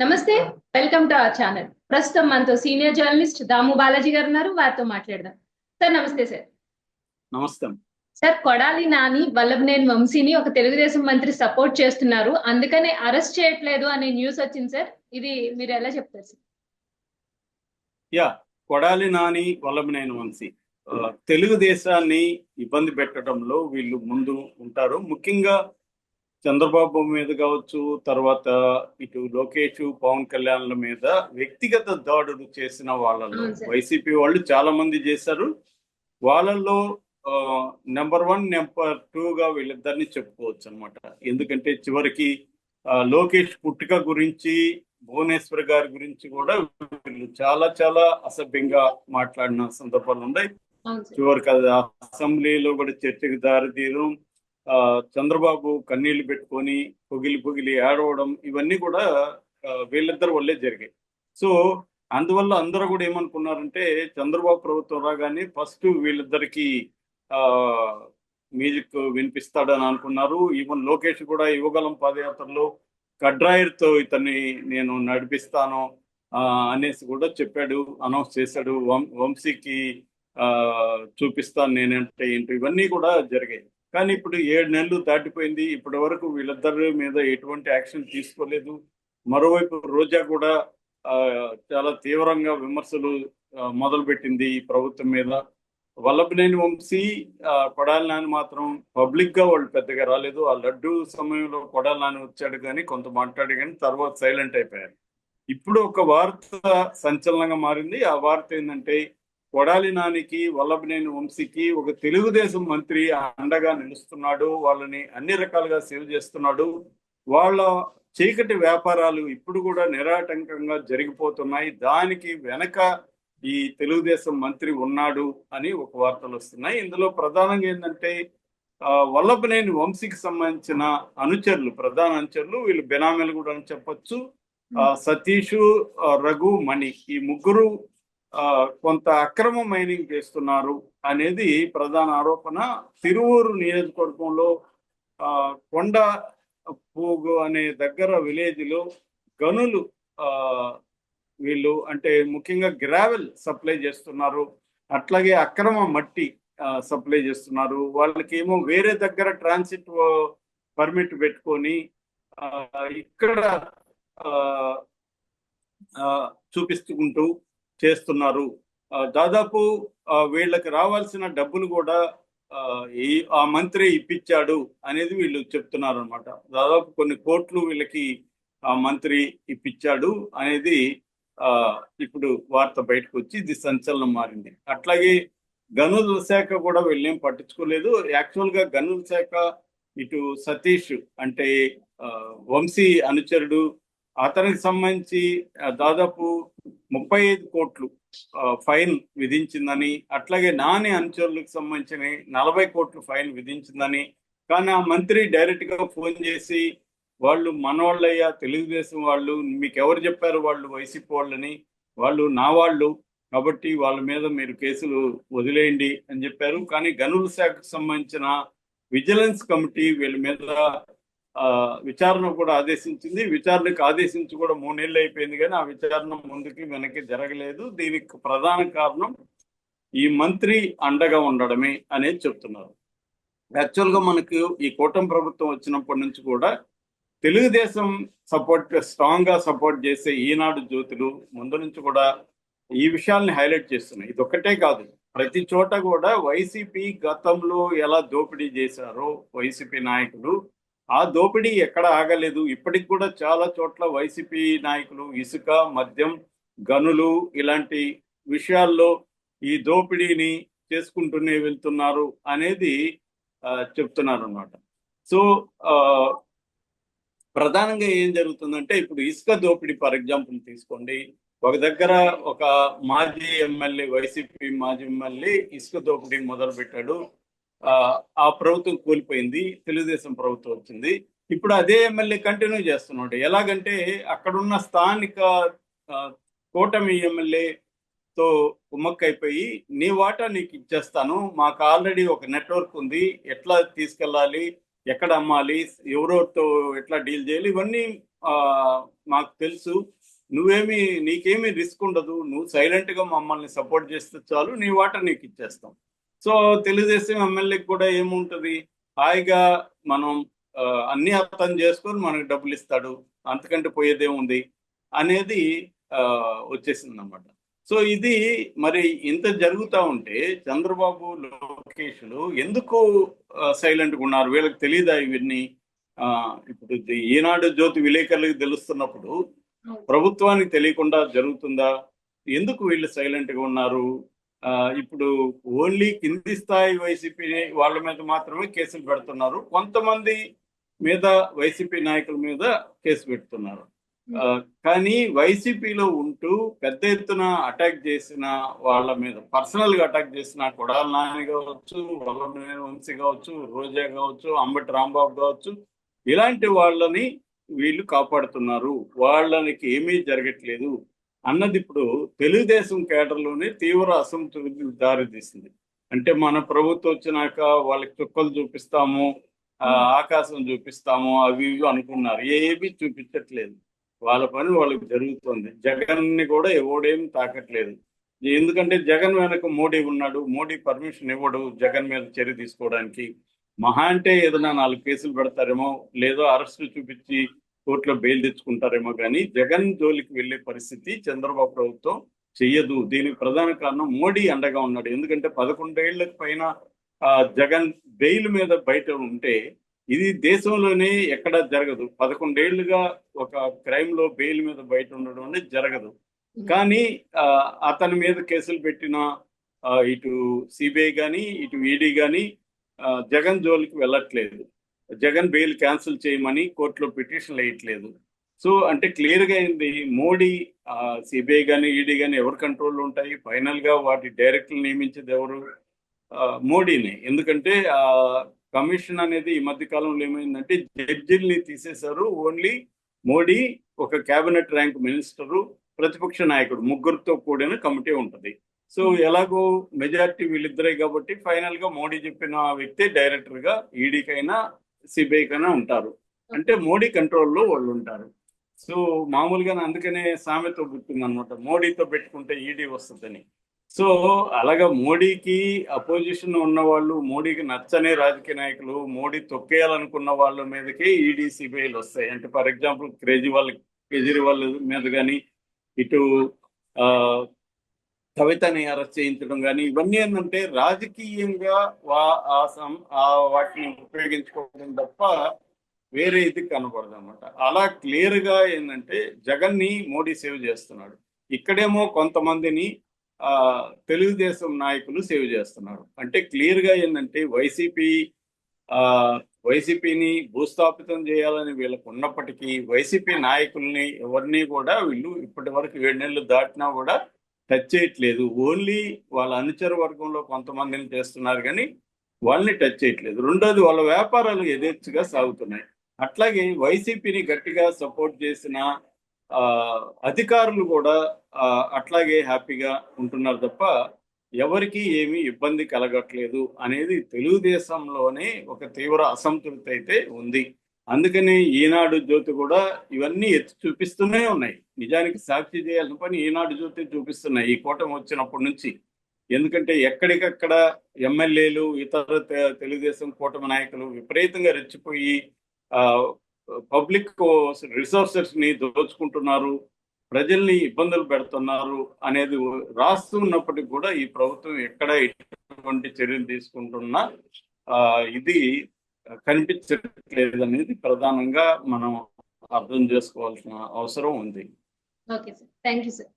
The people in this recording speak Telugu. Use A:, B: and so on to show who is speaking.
A: నమస్తే. Welcome to our channel. ప్రస్తుతం మనతో సీనియర్ జర్నలిస్ట్ దాము బాలాజీ గారు ఉన్నారు. వారితో మాట్లాడదాం. సార్ నమస్తే సార్.
B: నమస్తే.
A: సార్, కొడాలి నాని వల్లభనేని వంశీని ఒక తెలుగుదేశం మంత్రి సపోర్ట్ చేస్తున్నారు, అందుకనే అరెస్ట్ చేయట్లేదు అనే న్యూస్ వచ్చింది సార్. ఇది మీరు ఎలా చెప్తారు సార్?
B: కొడాలి నాని వల్లభనేని వంశీ తెలుగుదేశాన్ని ఇబ్బంది పెట్టడంలో వీళ్ళు ముందు ఉంటారు. ముఖ్యంగా చంద్రబాబు మీద కావచ్చు, తర్వాత ఇటు లోకేష్, పవన్ కళ్యాణ్ల మీద వ్యక్తిగత దాడులు చేసిన వాళ్ళలో వైసీపీ వాళ్ళు చాలా మంది చేశారు. వాళ్ళల్లో నెంబర్ 1, నెంబర్ 2గా వీళ్ళిద్దరిని చెప్పుకోవచ్చు అనమాట. ఎందుకంటే చివరికి లోకేష్ పుట్టుక గురించి, భువనేశ్వర్ గారి గురించి కూడా వీళ్ళు చాలా చాలా అసభ్యంగా మాట్లాడిన సందర్భాలు ఉన్నాయి. చివరికి అది అసెంబ్లీలో కూడా చర్చకు దారితీయడం, చంద్రబాబు కన్నీళ్లు పెట్టుకొని పొగిలి ఏడవడం, ఇవన్నీ కూడా వీళ్ళిద్దరి వల్లే జరిగాయి. సో అందువల్ల అందరూ కూడా ఏమనుకున్నారంటే చంద్రబాబు ప్రభుత్వం రాగానే ఫస్ట్ వీళ్ళిద్దరికి మ్యూజిక్ వినిపిస్తాడని అనుకున్నారు. ఈవెన్ లోకేష్ కూడా యువగలం పాదయాత్రలో కడ్రాయర్తో ఇతన్ని నేను నడిపిస్తాను అనేసి కూడా చెప్పాడు, అనౌన్స్ చేశాడు. వంశీకి చూపిస్తాను నేనంటే ఏంటో, ఇవన్నీ కూడా జరిగాయి. కానీ ఇప్పుడు 7 నెలలు దాటిపోయింది. ఇప్పటి వరకు వీళ్ళిద్దరి మీద ఎటువంటి యాక్షన్ తీసుకోలేదు. మరోవైపు రోజా కూడా చాలా తీవ్రంగా విమర్శలు మొదలుపెట్టింది ఈ ప్రభుత్వం మీద. వల్లభనేని వంశీ, కొడాలి నాని మాత్రం పబ్లిక్ గా వాళ్ళు పెద్దగా రాలేదు. ఆ లడ్డు సమయంలో కొడాలి నాని వచ్చాడు కానీ కొంత మాట్లాడి, కానీ తర్వాత సైలెంట్ అయిపోయారు. ఇప్పుడు ఒక వార్త సంచలనంగా మారింది. ఆ వార్త ఏంటంటే కొడాలి నానికి, వల్లభనేని వంశీకి ఒక తెలుగుదేశం మంత్రి అండగా నిలుస్తున్నాడు, వాళ్ళని అన్ని రకాలుగా సేవ్ చేస్తున్నాడు, వాళ్ళ చీకటి వ్యాపారాలు ఇప్పుడు కూడా నిరాటంకంగా జరిగిపోతున్నాయి, దానికి వెనక ఈ తెలుగుదేశం మంత్రి ఉన్నాడు అని ఒక వార్తలు వస్తున్నాయి. ఇందులో ప్రధానంగా ఏంటంటే వల్లభనేని వంశీకి సంబంధించిన అనుచరులు, ప్రధాన అనుచరులు, వీళ్ళు బెనామీలు కూడా అని చెప్పొచ్చు, సతీష్, రఘు, మణి, ఈ ముగ్గురు కొంత అక్రమ మైనింగ్ చేస్తున్నారు అనేది ప్రధాన ఆరోపణ. తిరువూరు నియోజకవర్గంలో కొండ పోగు అనే దగ్గర విలేజ్ లో గనులు వీళ్ళు అంటే ముఖ్యంగా గ్రావెల్ సప్లై చేస్తున్నారు, అట్లాగే అక్రమ మట్టి సప్లై చేస్తున్నారు. వాళ్ళకి ఏమో వేరే దగ్గర ట్రాన్సిట్ పర్మిట్ పెట్టుకొని ఇక్కడ చూపిస్తుంటూ చేస్తున్నారు. దాదాపు వీళ్ళకి రావాల్సిన డబ్బులు కూడా ఆ మంత్రి ఇప్పించాడు అనేది వీళ్ళు చెప్తున్నారు అనమాట. దాదాపు కొన్ని కోట్లు వీళ్ళకి ఆ మంత్రి ఇప్పించాడు అనేది ఇప్పుడు వార్త బయటకు వచ్చి ఇది సంచలనం మారింది. అట్లాగే గనుల శాఖ కూడా వీళ్ళేం పట్టించుకోలేదు. యాక్చువల్ గా గనుల శాఖ ఇటు సతీష్ అంటే వంశీ అనుచరుడు, అతనికి సంబంధించి దాదాపు 35 కోట్లు ఫైన్ విధించిందని, అట్లాగే నాని అనుచరులకు సంబంధించిన 40 కోట్లు ఫైన్ విధించిందని. కానీ ఆ మంత్రి డైరెక్ట్ గా ఫోన్ చేసి వాళ్ళు మనవాళ్ళయ్యా, తెలుగుదేశం వాళ్ళు, మీకు ఎవరు చెప్పారు వాళ్ళు వైసీపీ వాళ్ళని, వాళ్ళు నా వాళ్ళు, కాబట్టి వాళ్ళ మీద మీరు కేసులు వదిలేయండి అని చెప్పారు. కానీ గనుల శాఖకు సంబంధించిన విజిలెన్స్ కమిటీ వీళ్ళ మీద విచారణ కూడా ఆదేశించింది. విచారణకు ఆదేశించి కూడా 3 నెలలు అయిపోయింది, కానీ ఆ విచారణ ముందుకి వెనక్కి జరగలేదు. దీనికి ప్రధాన కారణం ఈ మంత్రి అండగా ఉండడమే అనేది చెప్తున్నారు. యాక్చువల్గా మనకు ఈ కూటమి ప్రభుత్వం వచ్చినప్పటి నుంచి కూడా తెలుగుదేశం స్ట్రాంగ్ గా సపోర్ట్ చేసే ఈనాడు జ్యోతులు ముందు నుంచి కూడా ఈ విషయాల్ని హైలైట్ చేస్తున్నాయి. ఇది ఒక్కటే కాదు, ప్రతి చోట కూడా వైసీపీ గతంలో ఎలా దోపిడీ చేశారో వైసీపీ నాయకులు, ఆ దోపిడీ ఎక్కడ ఆగలేదు. ఇప్పటికి కూడా చాలా చోట్ల వైసీపీ నాయకులు ఇసుక, మద్యం, గనులు ఇలాంటి విషయాల్లో ఈ దోపిడీని చేసుకుంటూనే వెళ్తున్నారు అనేది చెప్తున్నారు అన్నమాట. సో ప్రధానంగా ఏం జరుగుతుందంటే ఇప్పుడు ఇసుక దోపిడీ ఫర్ ఎగ్జాంపుల్ తీసుకోండి. ఒక దగ్గర ఒక మాజీ ఎమ్మెల్యే, వైసీపీ మాజీ ఎమ్మెల్యే ఇసుక దోపిడీ మొదలు పెట్టాడు. ఆ ప్రభుత్వం కూలిపోయింది, తెలుగుదేశం ప్రభుత్వం వచ్చింది. ఇప్పుడు అదే ఎమ్మెల్యే కంటిన్యూ చేస్తున్నాడు. ఎలాగంటే అక్కడున్న స్థానిక కూటమి ఎమ్మెల్యేతో కుమ్మక్కైపోయి నీ వాటా నీకు ఇచ్చేస్తాను, మాకు ఆల్రెడీ ఒక నెట్వర్క్ ఉంది, ఎట్లా తీసుకెళ్ళాలి, ఎక్కడ అమ్మాలి, ఎవరెవరితో ఎట్లా డీల్ చేయాలి, ఇవన్నీ ఆ, మాకు తెలుసు, నీకేమీ రిస్క్ ఉండదు, నువ్వు సైలెంట్ గా మమ్మల్ని సపోర్ట్ చేస్తే చాలు, నీ వాటా నీకు ఇచ్చేస్తాం. సో తెలుగుదేశం ఎమ్మెల్యేకి కూడా ఏముంటది, హాయిగా మనం ఆ, అన్ని అర్థం చేసుకొని మనకు డబ్బులు ఇస్తాడు, అంతకంటే పోయేదేముంది అనేది ఆ, వచ్చేసింది అన్నమాట. సో ఇది మరి ఇంత జరుగుతూ ఉంటే చంద్రబాబు లోకేష్లు ఎందుకు సైలెంట్గా ఉన్నారు? వీళ్ళకి తెలియదా ఇవన్నీ? ఆ, ఇప్పుడు ఈనాడు జ్యోతి విలేకరులకు తెలుస్తున్నప్పుడు ప్రభుత్వానికి తెలియకుండా జరుగుతుందా? ఎందుకు వీళ్ళు సైలెంట్ గా ఉన్నారు? ఆ, ఇప్పుడు ఓన్లీ కింది స్థాయి వైసీపీ వాళ్ళ మీద మాత్రమే కేసులు పెడుతున్నారు, కొంతమంది మీద వైసీపీ నాయకుల మీద కేసు పెడుతున్నారు. కానీ వైసీపీలో ఉంటూ పెద్ద ఎత్తున అటాక్ చేసిన వాళ్ళ మీద, పర్సనల్ గా అటాక్ చేసిన కొడాల నాని కావచ్చు, వల్లభనేని వంశీ కావచ్చు, రోజా కావచ్చు, అంబటి రాంబాబు కావచ్చు, ఇలాంటి వాళ్ళని వీళ్ళు కాపాడుతున్నారు, వాళ్ళకి ఏమీ జరగట్లేదు అన్నది ఇప్పుడు తెలుగుదేశం కేడర్లోనే తీవ్ర అసంతృప్తి దారితీసింది. అంటే మన ప్రభుత్వం వచ్చినాక వాళ్ళకి చుక్కలు చూపిస్తాము, ఆకాశం చూపిస్తాము, అవి ఇవి అనుకున్నారు, ఏమీ చూపించట్లేదు. వాళ్ళ పని వాళ్ళకి జరుగుతుంది. జగన్ ని కూడా ఎవడేం తాకట్లేదు. ఎందుకంటే జగన్ వెనక మోడీ ఉన్నాడు, మోడీ పర్మిషన్ ఇవ్వడు జగన్ మీద చర్య తీసుకోవడానికి. మహా అంటే ఏదైనా 4 కేసులు పెడతారేమో, లేదో అరెస్టులు చూపించి కోర్టులో బెయిల్ తెచ్చుకుంటారేమో, కానీ జగన్ జోలికి వెళ్లే పరిస్థితి చంద్రబాబు ప్రభుత్వం చెయ్యదు. దీనికి ప్రధాన కారణం మోడీ అండగా ఉన్నాడు. ఎందుకంటే 11 ఏళ్లకు పైన జగన్ బెయిల్ మీద బయట ఉంటే ఇది దేశంలోనే ఎక్కడా జరగదు. 11 ఏళ్లుగా ఒక క్రైమ్ లో బెయిల్ మీద బయట ఉండడం అనేది జరగదు. కానీ అతని మీద కేసులు పెట్టిన ఇటు సిబిఐ కానీ ఇటు ఈడీ కానీ జగన్ జోలికి వెళ్ళట్లేదు. జగన్ బెయిల్ క్యాన్సిల్ చేయమని కోర్టులో పిటిషన్లు వేయట్లేదు. సో అంటే క్లియర్ గా అయింది, మోడీ సిబిఐ కానీ ఈడీ కానీ ఎవరి కంట్రోల్లో ఉంటాయి? ఫైనల్ గా వాటి డైరెక్టర్లు నియమించేది ఎవరు? మోడీని. ఎందుకంటే కమిషన్ అనేది ఈ మధ్య కాలంలో ఏమైందంటే జడ్జిల్ని తీసేశారు. ఓన్లీ మోడీ, ఒక కేబినెట్ ర్యాంక్ మినిస్టరు, ప్రతిపక్ష నాయకుడు, ముగ్గురితో కూడిన కమిటీ ఉంటుంది. సో ఎలాగో మెజారిటీ వీళ్ళిద్దరే కాబట్టి ఫైనల్ గా మోడీ చెప్పిన వ్యక్తి డైరెక్టర్ గా ఈడీకైనా సిబిఐకైనా ఉంటారు. అంటే మోడీ కంట్రోల్లో వాళ్ళు ఉంటారు. సో మామూలుగా అందుకనే సామెత గుర్తుంది అనమాట, మోడీతో పెట్టుకుంటే ఈడీ వస్తుందని. సో అలాగా మోడీకి అపోజిషన్ ఉన్న వాళ్ళు, మోడీకి నచ్చని రాజకీయ నాయకులు, మోడీ తొక్కేయాలనుకున్న వాళ్ళ మీదకే ఈడీ సిబిఐలు వస్తాయి. అంటే ఫర్ ఎగ్జాంపుల్ కేజ్రీవాల్ మీద కానీ, ఇటు కవితని అరెస్ట్ చేయించడం కానీ, ఇవన్నీ ఏంటంటే రాజకీయంగా వాటిని ఉపయోగించుకోవడం తప్ప వేరే ఇది కనపడదు అనమాట. అలా క్లియర్ గా ఏంటంటే జగన్ ని మోడీ సేవ్ చేస్తున్నాడు, ఇక్కడేమో కొంతమందిని తెలుగుదేశం నాయకులు సేవ్ చేస్తున్నారు. అంటే క్లియర్ గా ఏంటంటే వైసీపీని భూస్థాపితం చేయాలని వీళ్ళకు ఉన్నప్పటికీ వైసీపీ నాయకుల్ని ఎవరిని కూడా వీళ్ళు ఇప్పటి వరకు 7 నెలలు దాటినా కూడా టచ్ చేయట్లేదు. ఓన్లీ వాళ్ళ అనుచర వర్గంలో కొంతమందిని చేస్తున్నారు కానీ వాళ్ళని టచ్ చేయట్లేదు. రెండోది, వాళ్ళ వ్యాపారాలు యథేచ్ఛగా సాగుతున్నాయి. అట్లాగే వైసీపీని గట్టిగా సపోర్ట్ చేసిన అధికారులు కూడా అట్లాగే హ్యాపీగా ఉంటున్నారు తప్ప ఎవరికి ఏమీ ఇబ్బంది కలగట్లేదు అనేది తెలుగుదేశంలోనే ఒక తీవ్ర అసంతృప్తి అయితే ఉంది. అందుకని ఈనాడు జ్యోతి కూడా ఇవన్నీ ఎత్తి చూపిస్తూనే ఉన్నాయి. నిజానికి సాక్షి చేయాల్సిన పని ఈనాడు జ్యోతి చూపిస్తున్నాయి ఈ కూటమి వచ్చినప్పటి నుంచి. ఎందుకంటే ఎక్కడికక్కడ ఎమ్మెల్యేలు, ఇతర తెలుగుదేశం కూటమి నాయకులు విపరీతంగా రెచ్చిపోయి పబ్లిక్ రిసోర్సెస్ ని దోచుకుంటున్నారు, ప్రజల్ని ఇబ్బందులు పెడుతున్నారు అనేది రాస్తున్నప్పటికీ కూడా ఈ ప్రభుత్వం ఎక్కడ ఎటువంటి చర్యలు తీసుకుంటున్నా ఇది కనిపించట్లేదు అనేది ప్రధానంగా మనం అర్థం చేసుకోవాల్సిన అవసరం ఉంది.
A: Okay sir, thank you sir.